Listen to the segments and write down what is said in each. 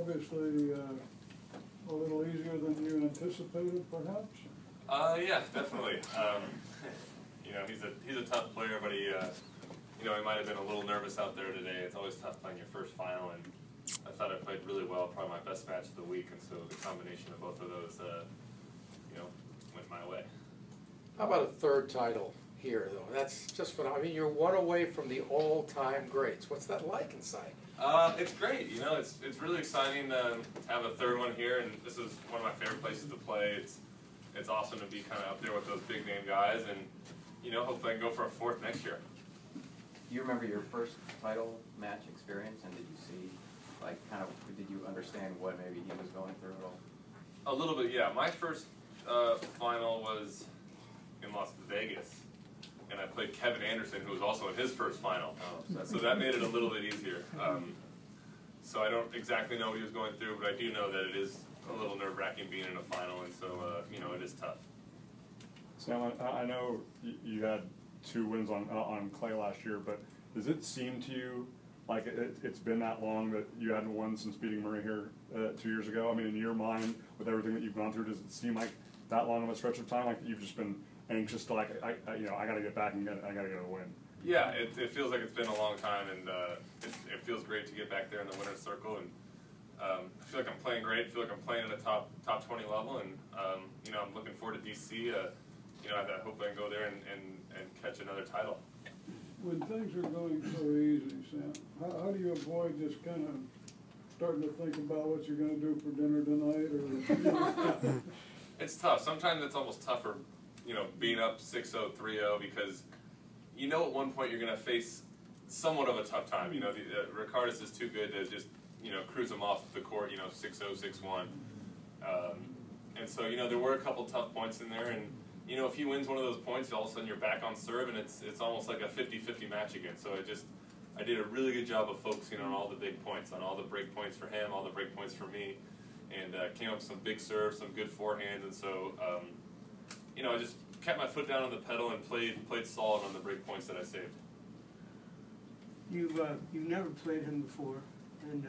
obviously a little easier than you anticipated, perhaps? Yeah, definitely. You know, he's a tough player, but he you know, he might have been a little nervous out there today. It's always tough playing your first final, and I thought I played really well, probably my best match of the week, and so the combination of both of those, you know, went my way. How about a third title here, though? That's just phenomenal. I mean, you're one away from the all-time greats. What's that like inside? It's great. You know, it's really exciting to have a third one here, and this is one of my favorite places to play. It's awesome to be kind of up there with those big name guys, and you know, hopefully I can go for a fourth next year. Do you remember your first title match experience, and did you see, like, kind of, did you understand what maybe he was going through at all? A little bit, yeah. My first final was in Las Vegas, and I played Kevin Anderson, who was also in his first final. So that made it a little bit easier. So I don't exactly know what he was going through, but I do know that it is a little nerve-wracking being in a final, and so you know, it is tough. Sam, I know you had 2 wins on clay last year, but does it seem to you like it's been that long that you hadn't won since beating Murray here 2 years ago? I mean, in your mind, with everything that you've gone through, does it seem like that long of a stretch of time, like you've just been anxious to, like, you know, I got to get back and I got to get a win? Yeah, it feels like it's been a long time, and it feels great to get back there in the winner's circle, and I feel like I'm playing great. I feel like I'm playing at a top 20 level, and you know, I'm looking forward to DC. You know, I hope I can go there and catch another title. When things are going so easy, Sam, how do you avoid just kind of starting to think about what you're going to do for dinner tonight? Or It's tough. Sometimes it's almost tougher, you know, being up 6-0, 3-0, because you know at one point you're going to face somewhat of a tough time. You know, Ricardis is too good to just, you know, cruise him off the court, you know, 6-0, 6-1. And so, you know, there were a couple tough points in there, and you know, if he wins one of those points, all of a sudden you're back on serve, and it's almost like a 50-50 match again. So I did a really good job of focusing on all the big points, on all the break points for him, all the break points for me, and came up with some big serves, some good forehands, and so you know, I just kept my foot down on the pedal and played solid on the break points that I saved. You've never played him before, and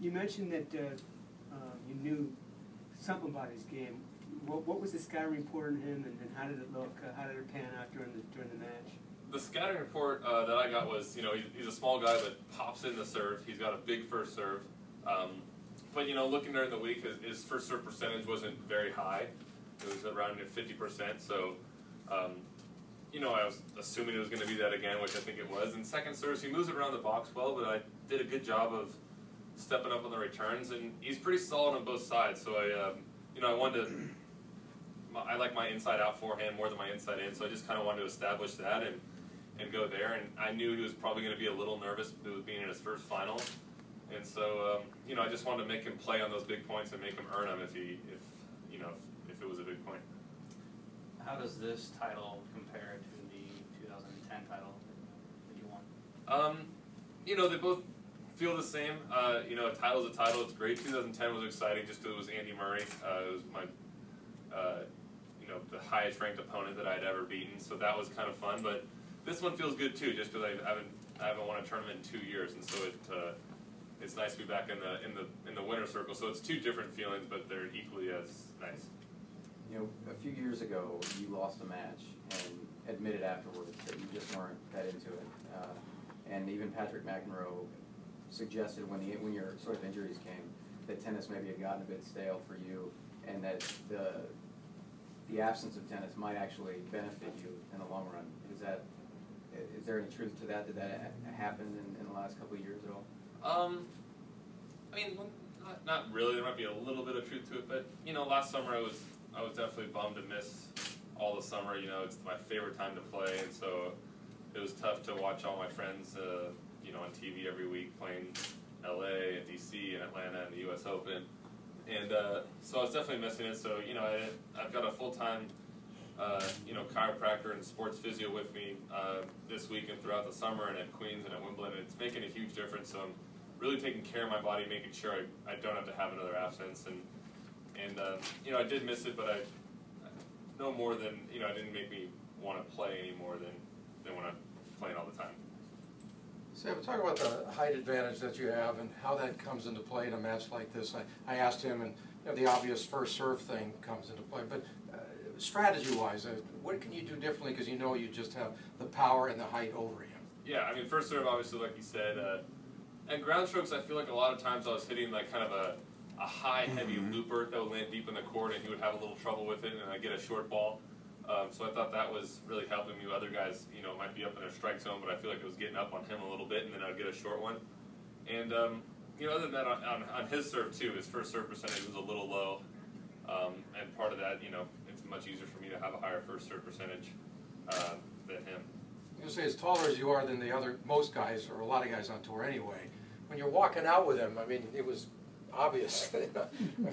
you mentioned that you knew something about his game. What was the scouting report on him, and how did it look? How did it pan out during the match? The scouting report that I got was, you know, he's a small guy that pops in the serve. He's got a big first serve. But, you know, looking during the week, his first serve percentage wasn't very high. It was around 50%. So, you know, I was assuming it was going to be that again, which I think it was. And second serves, he moves it around the box well, but I did a good job of stepping up on the returns. And he's pretty solid on both sides. So you know, I wanted to. I like my inside-out forehand more than my inside-in, so I just kind of wanted to establish that and go there. And I knew he was probably going to be a little nervous with being in his first final, and so you know, I just wanted to make him play on those big points and make him earn them if you know, if it was a big point. How does this title compare to the 2010 title that you won? You know, they both feel the same. You know, a title's a title. It's great. 2010 was exciting just because it was Andy Murray. It was my you know, the highest ranked opponent that I'd ever beaten, so that was kind of fun. But this one feels good too, just because I haven't won a tournament in 2 years, and so it's nice to be back in the winner's circle. So it's 2 different feelings, but they're equally as nice. You know, a few years ago, you lost a match and admitted afterwards that you just weren't that into it. And even Patrick McEnroe suggested when your sort of injuries came that tennis maybe had gotten a bit stale for you, and that the absence of tennis might actually benefit you in the long run. Is there any truth to that? Did that happen in the last couple of years at all? I mean, not really. There might be a little bit of truth to it, but you know, last summer I was definitely bummed to miss all the summer. You know, it's my favorite time to play, and so it was tough to watch all my friends, you know, on TV every week playing LA and DC and Atlanta and the US Open. And so I was definitely missing it. So, you know, I've got a full-time, you know, chiropractor and sports physio with me this week and throughout the summer, and at Queens and at Wimbledon. And it's making a huge difference. So I'm really taking care of my body, making sure I don't have to have another absence. And you know, I did miss it, but I no more than, you know, it didn't make me want to play any more than when I'm playing all the time. Sam, talk about the height advantage that you have and how that comes into play in a match like this. I asked him, and the obvious first serve thing comes into play, but strategy-wise, what can you do differently because you know you just have the power and the height over him? Yeah, I mean, first serve, obviously, like you said, and ground strokes, I feel like a lot of times I was hitting like kind of a high, heavy looper that would land deep in the court, and he would have a little trouble with it, and I'd get a short ball. So I thought that was really helping me. Other guys, might be up in their strike zone, but I feel like it was getting up on him a little bit, and then I'd get a short one. And, other than that, on his serve, too, his first serve percentage was a little low. And part of that, it's much easier for me to have a higher first serve percentage than him. You say as taller as you are than most guys, or a lot of guys on tour anyway, when you're walking out with him, I mean, it was obvious.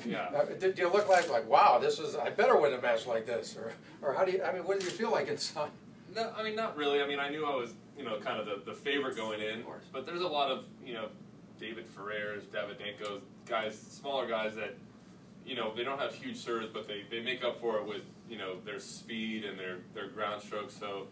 Yeah. Did you look like, wow, I better win a match like this? Or how do you, what did you feel like inside? No, I mean, not really. I mean, I knew I was, kind of the favorite going in. But there's a lot of, David Ferrer's, Davidenko's, guys, smaller guys that, they don't have huge serves, but they make up for it with, their speed and their ground strokes. So,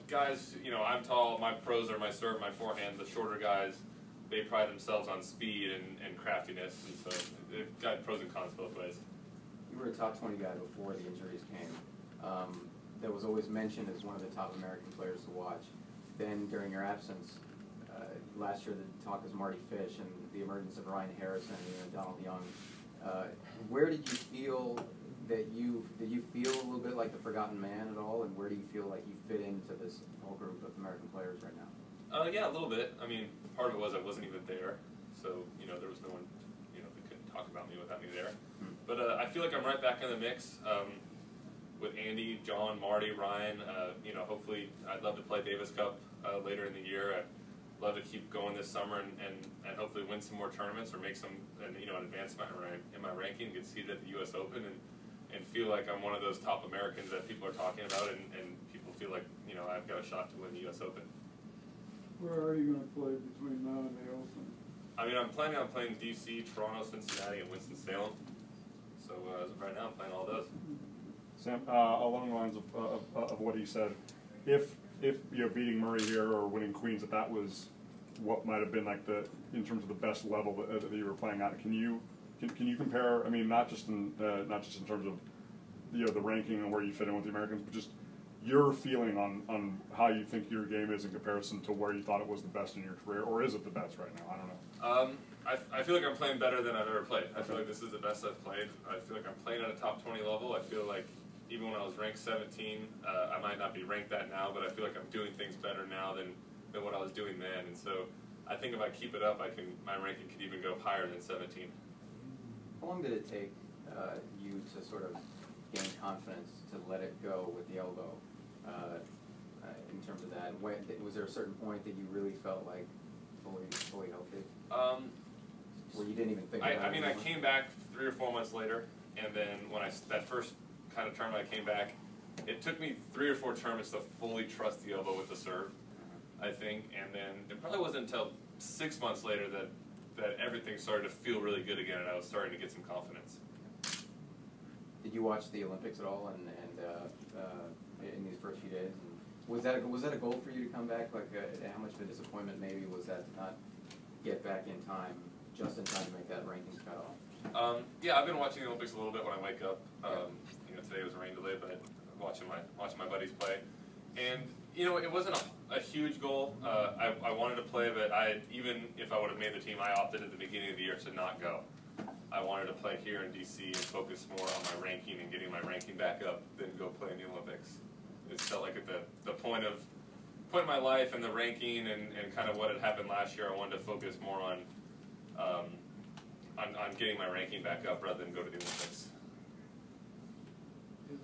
guys, I'm tall, my pros are my serve, my forehand. The shorter guys, they pride themselves on speed and craftiness, and so they've got pros and cons both ways. You were a top 20 guy before the injuries came. That was always mentioned as one of the top American players to watch. Then during your absence, last year the talk was Marty Fish and the emergence of Ryan Harrison and Donald Young. Where did you feel did you feel a little bit like the forgotten man at all, and where do you feel like you fit into this whole group of American players right now? Yeah, a little bit. I mean, part of it was I wasn't even there, so there was no one that couldn't talk about me without me there. But I feel like I'm right back in the mix with Andy, John, Marty, Ryan. Hopefully, I'd love to play Davis Cup later in the year. I'd love to keep going this summer and hopefully win some more tournaments or make some an advancement in my ranking, get seated at the U.S. Open, and feel like I'm one of those top Americans that people are talking about, and people feel like I've got a shot to win the U.S. Open. Where are you going to play between now and the Open? I mean, I'm planning on playing D.C., Toronto, Cincinnati, and Winston-Salem. So as of right now, I'm playing all those. Sam, along the lines of what he said, if beating Murray here or winning Queens, if that was what might have been like in terms of the best level that you were playing at, can you compare? I mean, not just in terms of the ranking and where you fit in with the Americans, but just your feeling on how you think your game is in comparison to where you thought it was the best in your career, or is it the best right now? I don't know. I feel like I'm playing better than I've ever played. I feel like this is the best I've played. I feel like I'm playing at a top 20 level. I feel like even when I was ranked 17, I might not be ranked that now, but I feel like I'm doing things better now than what I was doing then. And so I think if I keep it up, my ranking could even go higher than 17. How long did it take you to sort of gain confidence to let it go with the elbow in terms of that? Was there a certain point that you really felt like fully healthy? Where you didn't even think about it? I mean, I came back 3 or 4 months later, and then when that first kind of tournament I came back, it took me 3 or 4 tournaments to fully trust the elbow with the serve, I think, and then it probably wasn't until 6 months later that everything started to feel really good again, and I was starting to get some confidence. Did you watch the Olympics at all, and in these first few days? Was that a goal for you to come back? Like, how much of a disappointment maybe was that to not get back in time, just in time to make that rankings cutoff? Yeah, I've been watching the Olympics a little bit when I wake up. Today was a rain delay, but watching my buddies play, and it wasn't a huge goal. I wanted to play, but even if I would have made the team, I opted at the beginning of the year to not go. I wanted to play here in DC and focus more on my ranking and getting my ranking back up than go play in the Olympics. It felt like at the point of my life and the ranking and kind of what had happened last year, I wanted to focus more on getting my ranking back up rather than go to the Olympics.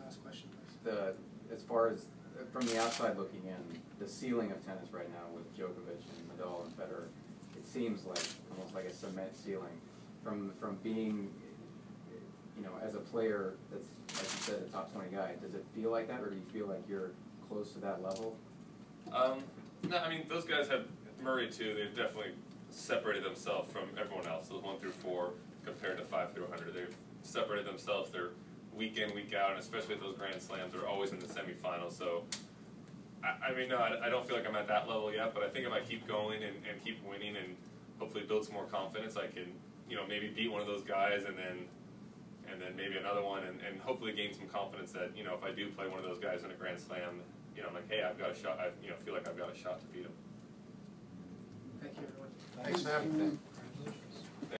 Last question, please. As far as from the outside looking in, the ceiling of tennis right now with Djokovic and Nadal and Federer, it seems like almost like a cement ceiling. From being, as a player that's, like you said, a top 20 guy, does it feel like that, or do you feel like you're close to that level? No, I mean, those guys have, Murray too, they've definitely separated themselves from everyone else, those 1 through 4 compared to 5 through 100. They've separated themselves. They're week in, week out, and especially at those Grand Slams, they're always in the semifinals. So I mean, no, I don't feel like I'm at that level yet, but I think if I keep going and keep winning and hopefully build some more confidence, I can, you know, maybe beat one of those guys and then maybe another one and hopefully gain some confidence that, you know, if I do play one of those guys in a Grand Slam, you know, I'm like, hey, I've got a shot, I, you know, feel like I've got a shot to beat him. Thanks, Sam.